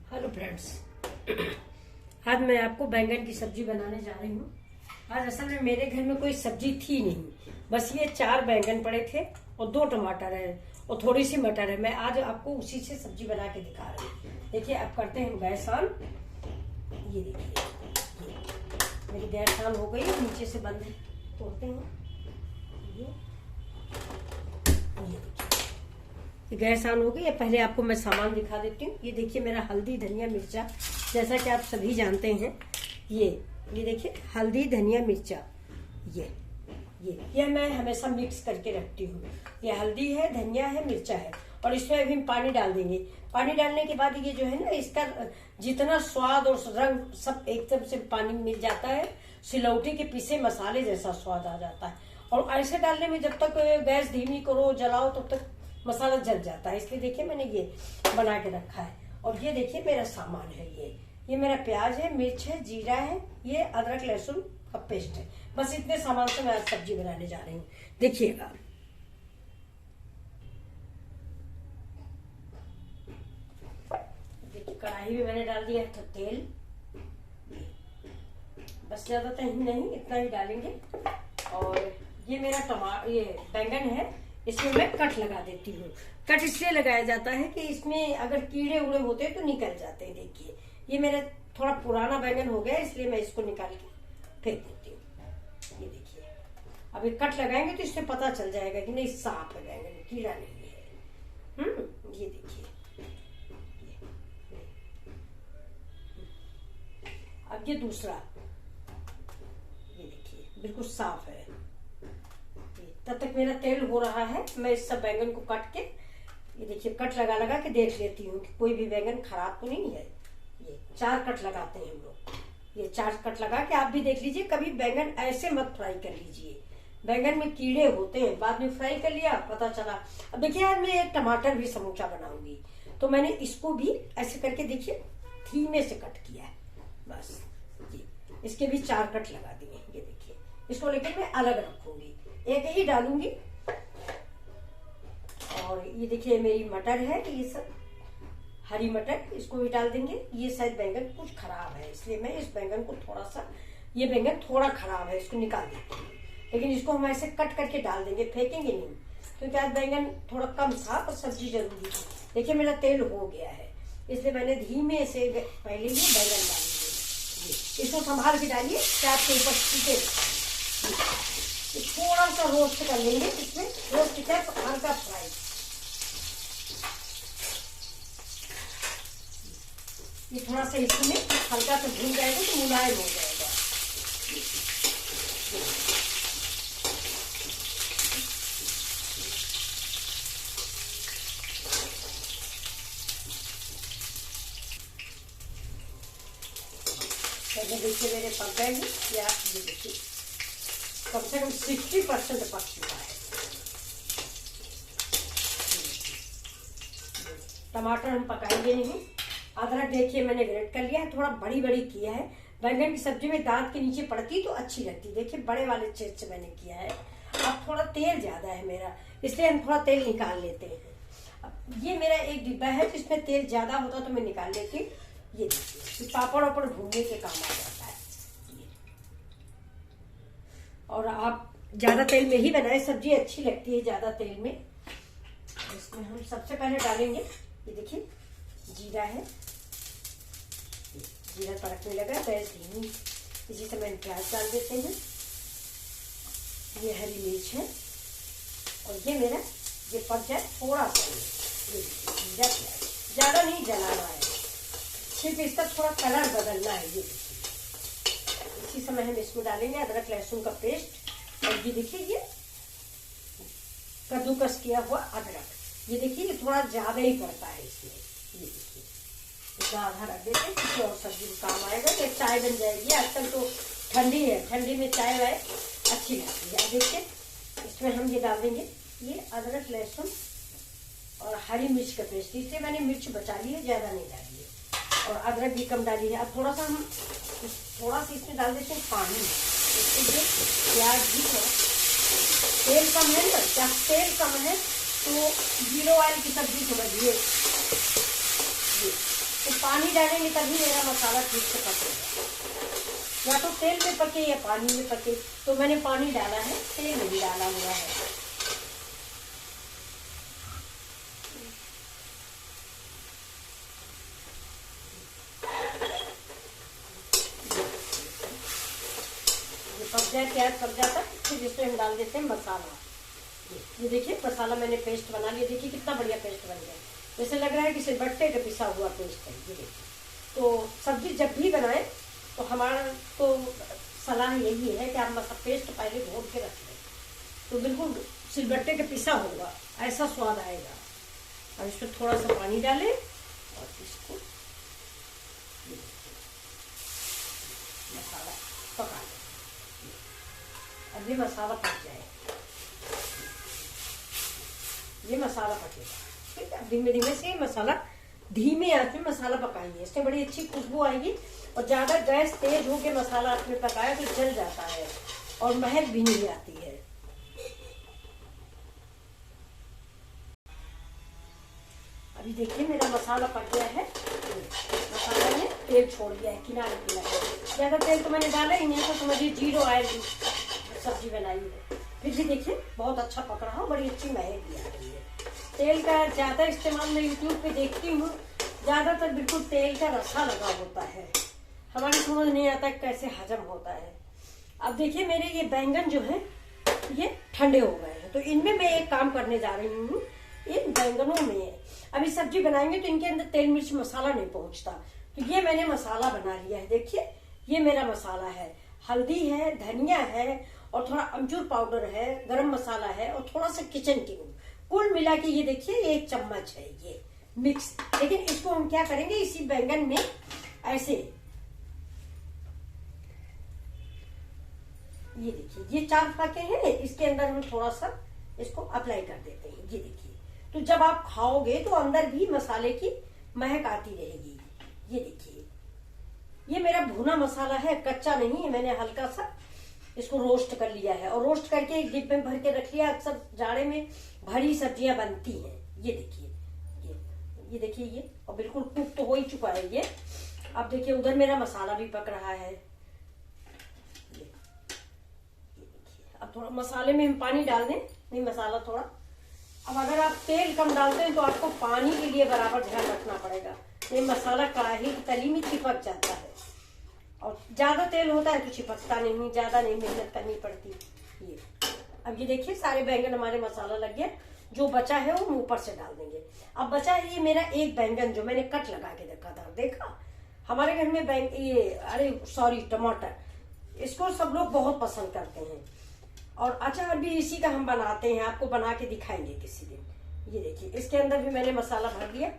Hello friends. आज मैं आपको बैंगन की सब्जी बनाने जा रही हूँ। आज असल में मेरे घर में कोई सब्जी थी नहीं, बस ये 4 बैंगन पड़े थे और 2 टमाटर है और थोड़ी सी मटर है। मैं आज आपको उसी से सब्जी बना के दिखा रही हूँ। देखिए, अब करते हैं गैस ऑन। ये देखिए मेरी गैस ऑन हो गई, नीचे से बंद है, तोड़ते हैं। ये देखिए गैस ऑन हो गई है। पहले आपको मैं सामान दिखा देती हूँ। ये देखिए मेरा हल्दी, धनिया, मिर्चा, जैसा कि आप सभी जानते हैं। ये देखिए हल्दी, धनिया, मिर्चा, ये मैं हमेशा मिक्स करके रखती हूँ। ये हल्दी है, धनिया है, मिर्चा है और इसमें अभी हम पानी डाल देंगे। पानी डालने के बाद ये जो है ना, इसका जितना स्वाद और रंग सब एकदम से पानी मिल जाता है, सिलौटी के पीसे मसाले जैसा स्वाद आ जाता है। और ऐसे डालने में जब तक गैस धीमी करो, जलाओ, तब तक मसाला जल जाता है। इसलिए देखिए मैंने ये बना के रखा है। और ये देखिए मेरा सामान है। ये मेरा प्याज है, मिर्च है, जीरा है, ये अदरक लहसुन का पेस्ट है। बस इतने सामान से मैं आज सब्जी बनाने जा रही हूँ। देखिएगा, देखिए कढ़ाई में मैंने डाल दिया है तो तेल, बस ज्यादा नहीं, इतना ही डालेंगे। और ये मेरा ये बैंगन है, इसमें मैं कट लगा देती हूँ। कट इसलिए लगाया जाता है कि इसमें अगर कीड़े उड़े होते हैं तो निकल जाते हैं। देखिए ये मेरा थोड़ा पुराना बैंगन हो गया, इसलिए मैं इसको निकाल के फेंक देती हूँ। ये देखिए, अब ये कट लगाएंगे तो इससे पता चल जाएगा कि नहीं साफ है बैंगन, कीड़ा नहीं है। ये देखिए, अब ये दूसरा, ये देखिए बिल्कुल साफ है। तब तक मेरा तेल हो रहा है, मैं इस सब बैंगन को काट के, ये देखिए कट लगा के देख लेती हूँ कि कोई भी बैंगन खराब तो नहीं है। ये 4 कट लगाते हैं हम लोग। ये 4 कट लगा के आप भी देख लीजिए। कभी बैंगन ऐसे मत फ्राई कर लीजिए, बैंगन में कीड़े होते हैं। बाद में फ्राई कर लिया, पता चला। अब देखिए आज मैं एक टमाटर भी समोसा बनाऊंगी, तो मैंने इसको भी ऐसे करके देखिए धीमे से कट किया है। बस ये इसके भी 4 कट लगा दिए। ये देखिए, इसको लेकर मैं अलग रखूंगी, एक ही डालूंगी। और ये देखिए मेरी मटर है, ये सब हरी मटर, इसको भी डाल देंगे। ये शायद बैंगन कुछ खराब है, इसलिए मैं इस बैंगन को थोड़ा सा, ये बैंगन थोड़ा खराब है, इसको निकाल देती हूँ। लेकिन इसको हम ऐसे कट करके डाल देंगे, फेंकेंगे नहीं, क्योंकि आज बैंगन थोड़ा कम था और सब्जी जरूरी थी। देखिए मेरा तेल हो गया है, इसलिए मैंने धीमे से पहले ये बैंगन डाल दिए। इसको संभाल के डालिए, चाप के ऊपर छीटे। थोड़ा सा रोस्ट कर लेंगे, इसमें रोस्ट किया तो हल्का फ्राई। ये थोड़ा सा इसमें हल्का सा भून जाएगा तो मुलायम हो जाएगा। देखिए मेरे पक गए हैं या ये देखिए कम से कम 60% पक चुका है। टमाटर हम पकाएंगे नहीं। अदरक देखिए मैंने ग्रेट कर लिया है, थोड़ा बड़ी किया है। बैंगन की सब्जी में दांत के नीचे पड़ती तो अच्छी लगती। देखिए बड़े वाले छेद से मैंने किया है। अब थोड़ा तेल ज्यादा है मेरा, इसलिए हम थोड़ा तेल निकाल लेते हैं। अब ये मेरा एक डिब्बा है जिसमें तेल ज्यादा होता तो मैं निकाल लेती। ये देखिए पापड़ वापड़ भूनने के काम आ जाता है। और आप ज्यादा तेल में ही बनाए, सब्जी अच्छी लगती है ज्यादा तेल में। इसमें हम सबसे पहले डालेंगे, ये देखिए जीरा है, जीरा तड़कने लगा, गैस धीमी। इसी समय प्याज डाल देते हैं। ये हरी मिर्च है और ये मेरा ये पक जाए थोड़ा सा, ये जीरा प्याज ज्यादा नहीं जलाना है, सिर्फ इसका थोड़ा कलर बदलना है। ये इसी समय हम इसमें डालेंगे अदरक लहसुन का पेस्ट। और ये देखिए ये कद्दूकस किया हुआ अदरक, ये देखिए ये थोड़ा ज्यादा ही पड़ता है इसमें। ये देखिए इतना आधा रख देते हैं, किसी और सब्जी में काम आएगा। तो चाय बन जाएगी। आजकल तो ठंडी है, ठंडी में चाय वाय अच्छी लगती है। देखिए इसमें हम ये डाल देंगे, ये अदरक लहसुन और हरी मिर्च का पेस्ट। इससे मैंने मिर्च बचा ली है, ज्यादा नहीं डाली है, और अदरक भी कम डाली है। अब थोड़ा सा इसमें डाल देते हैं पानी, इससे प्याज भी थोड़ा, तेल कम है ना, क्या तेल कम है तो 0 ऑयल की सब्जी समझिए। तो पानी डालेंगे तभी मेरा मसाला ठीक से पकेगा। या तो तेल में पके या पानी में पके। तो मैंने पानी डाला है, तेल नहीं डाला हुआ है। ये पक जाए, प्याज पक जाता है, फिर इसमें हम डाल देते हैं मसाला। ये देखिए मसाला मैंने पेस्ट बना लिया। देखिए कितना बढ़िया पेस्ट बन गया, जैसे लग रहा है कि सिलबट्टे का पिसा हुआ पेस्ट है। ये देखिए, तो सब्जी जब भी बनाए तो हमारा तो सलाह यही है कि आप पेस्ट पहले घोल के रख लें, तो बिल्कुल सिलबट्टे का पिसा होगा, ऐसा स्वाद आएगा। अब इसमें थोड़ा सा पानी डालें और इसको मसाला पका लें। अब ये मसाला पक जाए, ये मसाला पकेगा। ठीक है, धीमे धीमे से मसाला, धीमे आंच में मसाला पकाइए, इससे बड़ी अच्छी खुशबू आएगी। और ज्यादा गैस तेज होके मसाला आपने पकाया तो जल जाता है और महक भी नहीं आती है। अभी देखिए मेरा मसाला पक गया है। मसाला ने तेल छोड़ दिया है, किनारे किनारे। ज्यादा तेल तो मैंने डाला ही नहीं, तो समझिए 0 ऑयल की सब्जी बनाई है। फिर भी देखिए बहुत अच्छा पक रहा है, बड़ी अच्छी महक भी आ रही है। तेल का ज्यादा इस्तेमाल मैं यूट्यूब पे देखती हूँ, ज्यादातर बिल्कुल तेल का रसा लगा होता है, हमारी समझ नहीं आता कैसे हजम होता है। अब देखिए मेरे ये बैंगन जो है ये ठंडे हो गए हैं, तो इनमें मैं एक काम करने जा रही हूँ। इन बैंगनों में अभी सब्जी बनाएंगे तो इनके अंदर तेल मिर्च मसाला नहीं पहुंचता, तो ये मैंने मसाला बना लिया है। देखिए ये मेरा मसाला है, हल्दी है, धनिया है और थोड़ा अमचूर पाउडर है, गरम मसाला है और थोड़ा सा किचन किंग। कुल मिला के ये देखिए 1 चम्मच है ये मिक्स। लेकिन इसको हम क्या करेंगे, इसी बैंगन में ऐसे, ये देखिए ये 4 फाके हैं, इसके अंदर हम थोड़ा सा इसको अप्लाई कर देते हैं। ये देखिए, तो जब आप खाओगे तो अंदर भी मसाले की महक आती रहेगी। ये देखिए ये मेरा भुना मसाला है, कच्चा नहीं है। मैंने हल्का सा इसको रोस्ट कर लिया है और रोस्ट करके एक डिब्बे में भर के रख लिया। अक्सर जाड़े में भरी सब्जियां बनती हैं। ये देखिए, ये देखिए ये, और बिल्कुल कुक तो हो ही चुका है ये। अब देखिए उधर मेरा मसाला भी पक रहा है। ये देखिए, अब थोड़ा मसाले में हम पानी डाल दें, नहीं मसाला थोड़ा। अब अगर आप तेल कम डालते हैं तो आपको पानी के लिए बराबर ध्यान रखना पड़ेगा, नहीं मसाला कढ़ाई की तली में चिपक जाता है। और ज्यादा तेल होता है तो चिपकता नहीं, ज्यादा नहीं मेहनत करनी पड़ती। ये अब ये देखिए सारे बैंगन हमारे मसाला लग गया, जो बचा है वो हम ऊपर से डाल देंगे। अब बचा है ये मेरा एक बैंगन जो मैंने कट लगा के रखा था। देखा हमारे घर में टमाटर, इसको सब लोग बहुत पसंद करते हैं। और अचार भी इसी का हम बनाते हैं, आपको बना के दिखाएंगे किसी दिन। ये देखिए इसके अंदर भी मैंने मसाला भर दिया,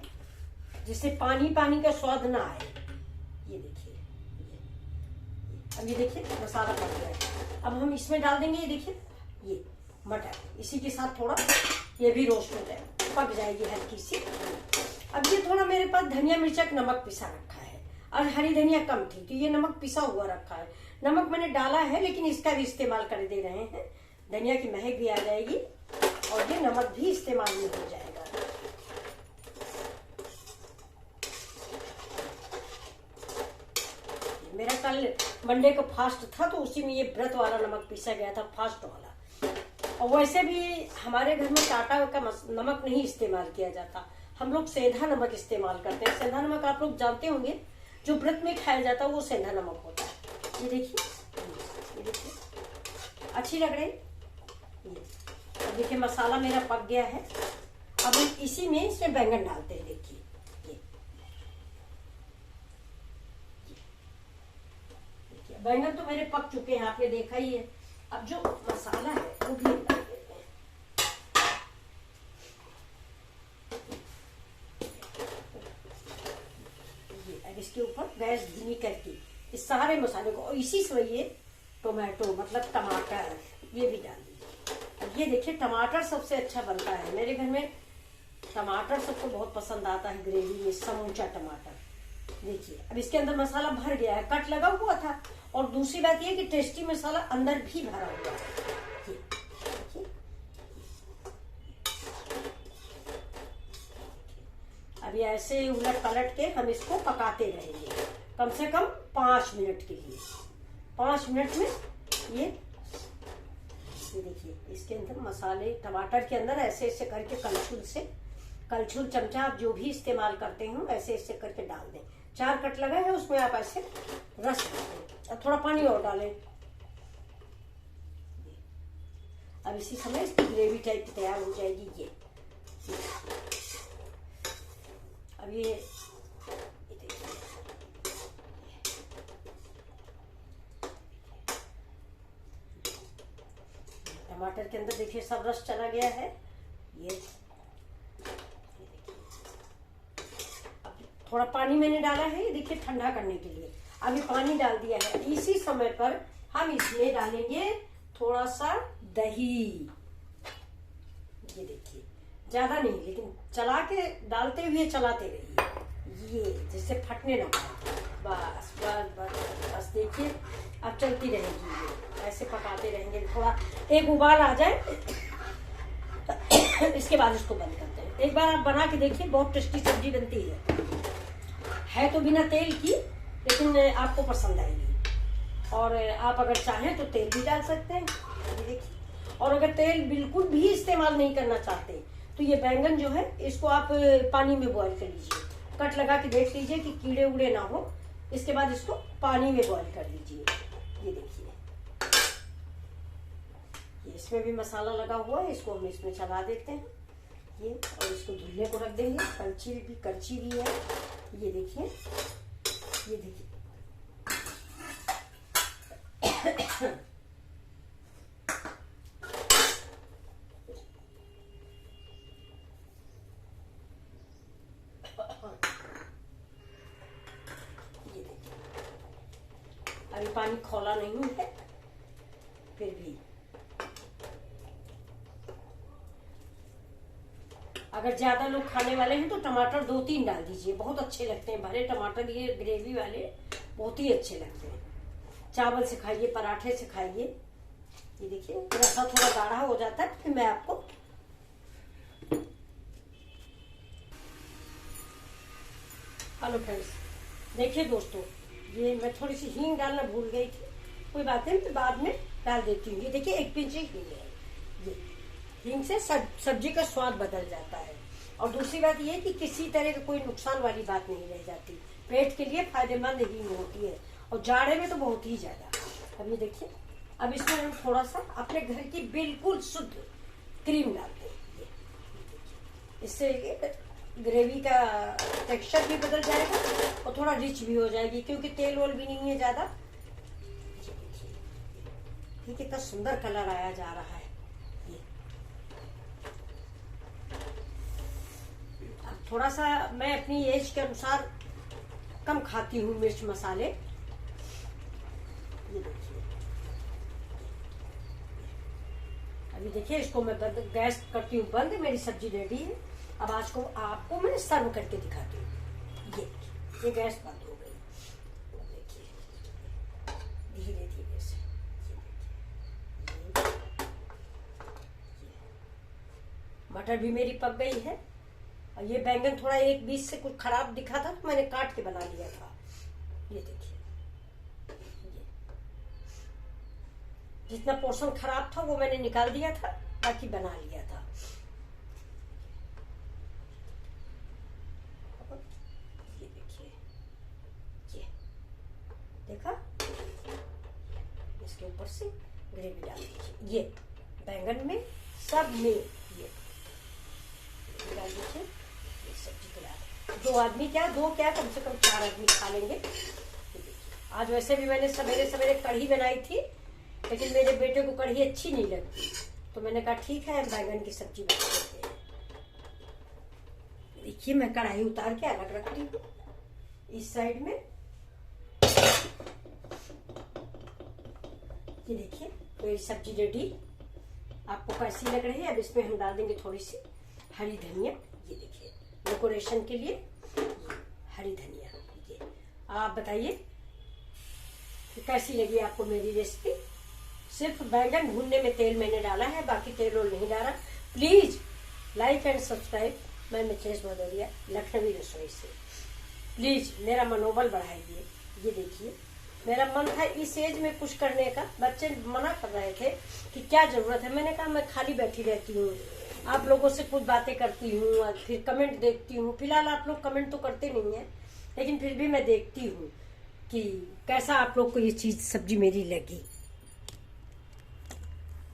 जिससे पानी पानी का स्वाद ना आए। ये देखिए, अब ये देखिए मसाला पक गया है। अब हम इसमें डाल देंगे, ये देखिए ये मटर, इसी के साथ थोड़ा ये भी रोस्ट हो जाए, पक जाएगी हल्की सी। अब ये थोड़ा मेरे पास धनिया मिर्चक नमक पिसा रखा है और हरी धनिया कम थी तो ये नमक पिसा हुआ रखा है। नमक मैंने डाला है लेकिन इसका भी इस्तेमाल कर दे रहे हैं, धनिया की महक भी आ जाएगी और ये नमक भी इस्तेमाल में हो जाएगा। मेरा कल मंडे को फास्ट था तो उसी में ये व्रत वाला नमक पीसा गया था, फास्ट वाला। और वैसे भी हमारे घर में टाटा का नमक नहीं इस्तेमाल किया जाता, हम लोग सेंधा नमक इस्तेमाल करते हैं। सेंधा नमक आप लोग जानते होंगे, जो व्रत में खाया जाता है वो सेंधा नमक होता है। ये देखिए, ये देखिए अच्छी लग रही। अब देखिए मसाला मेरा पक गया है। अब हम इसी में इसमें बैंगन डालते हैं। देखिए बैंगन तो मेरे पक चुके हैं, आपने देखा ही है। अब जो मसाला है वो भी डाल देते हैं। अब इसके ऊपर गैस धीमी करके इस सारे मसाले को, और इसी से ये टोमेटो मतलब टमाटर ये भी डाल दीजिए। अब ये देखिए टमाटर सबसे अच्छा बनता है मेरे घर में, टमाटर सबको बहुत पसंद आता है ग्रेवी में, समूचा टमाटर। देखिए अब इसके अंदर मसाला भर गया है, कट लगा हुआ था। और दूसरी बात ये कि टेस्टी मसाला अंदर भी भरा हुआ है। अब अभी ऐसे उलट पलट के हम इसको पकाते रहेंगे कम से कम 5 मिनट के लिए। 5 मिनट में ये देखिए इसके अंदर मसाले टमाटर के अंदर ऐसे ऐसे करके कलछुल चमचा आप जो भी इस्तेमाल करते हो ऐसे ऐसे करके डाल दें। 4 कट लगा है उसमें आप ऐसे रस डालें और थोड़ा पानी और डालें। अब इसी समय इसकी ग्रेवी टाइप की तैयार हो जाएगी। ये अब ये देखिए टमाटर के अंदर देखिए सब रस चला गया है। ये थोड़ा पानी मैंने डाला है, ये देखिए ठंडा करने के लिए। अभी पानी डाल दिया है। इसी समय पर हम इसमें डालेंगे थोड़ा सा दही। ये देखिए ज्यादा नहीं, लेकिन चला के डालते हुए चलाते रहिए, ये जिससे फटने ना पाए। बस बस बस बस देखिए अब चलती रहेगी, ये ऐसे पकाते रहेंगे। थोड़ा एक उबाल आ जाए इसके बाद इसको बंद करते हैं। एक बार आप बना के देखिए, बहुत टेस्टी सब्जी बनती है तो बिना तेल की, लेकिन आपको पसंद आएगी। और आप अगर चाहें तो तेल भी डाल सकते हैं, ये देखिए। और अगर तेल बिल्कुल भी इस्तेमाल नहीं करना चाहते तो ये बैंगन जो है इसको आप पानी में बॉईल कर लीजिए। कट लगा के देख लीजिए कि कीड़े उड़े ना हो, इसके बाद इसको पानी में बॉईल कर लीजिए। ये देखिए इसमें भी मसाला लगा हुआ है, इसको हम इसमें चला देते हैं ये, और इसको धुलने को रख देंगे। करछी भी है, ये देखिए ये देखिए ये देखिए अभी पानी खौला नहीं है, फिर भी अगर ज्यादा लोग खाने वाले हैं तो टमाटर 2-3 डाल दीजिए, बहुत अच्छे लगते हैं भरे टमाटर। ये ग्रेवी वाले बहुत ही अच्छे लगते हैं। चावल से खाइए, पराठे से खाइए। ये देखिए रसा थोड़ा गाढ़ा हो जाता है, फिर मैं आपको हेलो फ्रेंड्स, देखिए दोस्तों, ये मैं थोड़ी सी हींग डालना भूल गई थी, कोई बात नहीं, बाद में डाल देती हूँ। ये देखिए 1 पिंच हींग है। ये हींग से सब्जी का स्वाद बदल जाता है। और दूसरी बात ये कि किसी तरह की कोई नुकसान वाली बात नहीं रह जाती, पेट के लिए फायदेमंद हींग होती है, और जाड़े में तो बहुत ही ज्यादा। अब ये देखिए, अब इसमें हम थोड़ा सा अपने घर की बिल्कुल शुद्ध क्रीम डालते हैं। इससे ग्रेवी का टेक्सचर भी बदल जाएगा और थोड़ा रिच भी हो जाएगी, क्योंकि तेल वोल भी नहीं है ज्यादा। ये कितना सुंदर कलर आया जा रहा है। थोड़ा सा मैं अपनी एज के अनुसार कम खाती हूँ मिर्च मसाले। ये देखिए अभी देखिए इसको मैं गैस करती हूँ बंद। मेरी सब्जी रेडी है। अब आज को आपको मैं सर्व करके दिखाती हूँ। ये गैस बंद हो गई। देखिए धीरे धीरे से मटर भी मेरी पक गई है। और ये बैंगन थोड़ा एक बीच से कुछ खराब दिखा था तो मैंने काट के बना लिया था। ये देखिए जितना पोर्शन खराब था वो मैंने निकाल दिया था, बाकी बना लिया था। ये देखिए, ये देखा, इसके ऊपर से ग्रेवी डाल दीजिए। ये बैंगन में सब में ये डाल दीजिए। सब्जी तैयार। 2 आदमी क्या, 2 क्या, कम से कम 4 आदमी खा लेंगे। आज वैसे भी मैंने सवेरे सवेरे कढ़ी बनाई थी, लेकिन मेरे बेटे को कढ़ी अच्छी नहीं लगती, तो मैंने कहा ठीक है बैंगन की सब्जी बना देते हैं। देखिए मैं कढ़ाई उतार के अलग रख रही हूँ इस साइड में। ये देखिए मेरी सब्जी रेडी। आपको कैसी लग रही है? अब इसमें हम डाल देंगे थोड़ी सी हरी धनिया। ये देखिए डेकोरेशन के लिए हरी धनिया। ये आप बताइए कि कैसी लगी आपको मेरी रेसिपी। सिर्फ बैंगन भूनने में तेल मैंने डाला है, बाकी तेल और नहीं डाला। प्लीज लाइक एंड सब्सक्राइब मैं मिथिलेश भदौरिया, लखनवी रसोई से। प्लीज मेरा मनोबल बढ़ाइए। ये देखिए, मेरा मन था इस एज में कुछ करने का। बच्चे मना कर रहे थे कि क्या जरूरत है। मैंने कहा मैं खाली बैठी रहती हूँ, आप लोगों से कुछ बातें करती हूँ और फिर कमेंट देखती हूँ। फिलहाल आप लोग कमेंट तो करते नहीं है, लेकिन फिर भी मैं देखती हूँ कि कैसा आप लोग को ये चीज सब्जी मेरी लगी।